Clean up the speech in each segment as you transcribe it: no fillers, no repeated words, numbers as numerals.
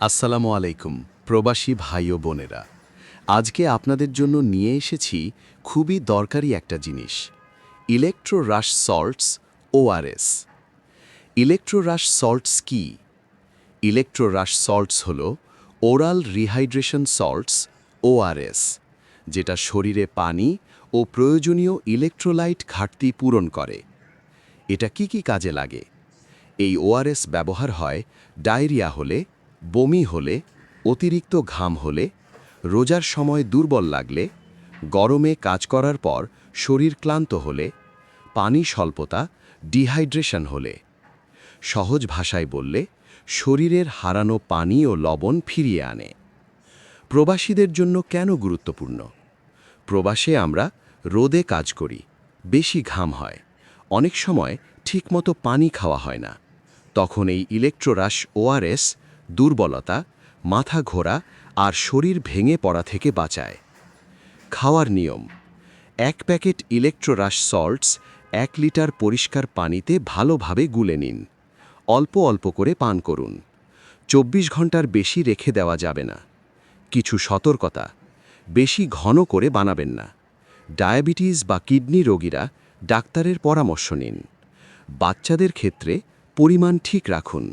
আসসালামু আলাইকুম প্রবাসী ভাই ও বোনেরা। আজকে আপনাদের জন্য নিয়ে এসেছি খুবই দরকারি একটা জিনিস, ইলেকট্রো রাশ সল্টস ওআরএস। ইলেকট্রো রাশ সল্টস কি? ইলেকট্রো রাশ সল্টস হল ওরাল রিহাইড্রেশন সল্টস ওআরএস, যেটা শরীরে পানি ও প্রয়োজনীয় ইলেকট্রোলাইট ঘাটতি পূরণ করে। এটা কি কি কাজে লাগে? এই ওআরএস ব্যবহার হয় ডায়রিয়া হলে, বমি হলে, অতিরিক্ত ঘাম হলে, রোজার সময় দুর্বল লাগলে, গরমে কাজ করার পর শরীর ক্লান্ত হলে, পানি স্বল্পতা ডিহাইড্রেশন হলে। সহজ ভাষায় বললে শরীরের হারানো পানি ও লবণ ফিরিয়ে আনে। প্রবাসীদের জন্য কেন গুরুত্বপূর্ণ? প্রবাসে আমরা রোদে কাজ করি, বেশি ঘাম হয়, অনেক সময় ঠিকমতো পানি খাওয়া হয় না। তখন এই ইলেকট্রোরাশ ওআরএস দুর্বলতা, মাথা ঘোরা আর শরীর ভেঙে পড়া থেকে বাঁচায়। খাওয়ার নিয়ম: 1 প্যাকেট ইলেকট্রোরাশ সল্টস 1 লিটার পরিষ্কার পানিতে ভালোভাবে গুলে নিন। অল্প অল্প করে পান করুন। 24 ঘন্টার বেশি রেখে দেওয়া যাবে না। কিছু সতর্কতা: বেশি ঘন করে বানাবেন না। ডায়াবেটিস বা কিডনি রোগীরা ডাক্তারের পরামর্শ নিন। বাচ্চাদের ক্ষেত্রে পরিমাণ ঠিক রাখুন।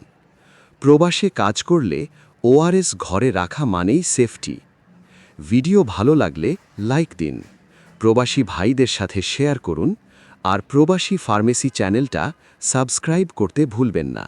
প্রবাসে কাজ করলে ওআরএস ঘরে রাখা মানেই সেফটি। ভিডিও ভালো লাগলে লাইক দিন, প্রবাসী ভাইদের সাথে শেয়ার করুন, আর প্রবাসী ফার্মেসি চ্যানেলটা সাবস্ক্রাইব করতে ভুলবেন না।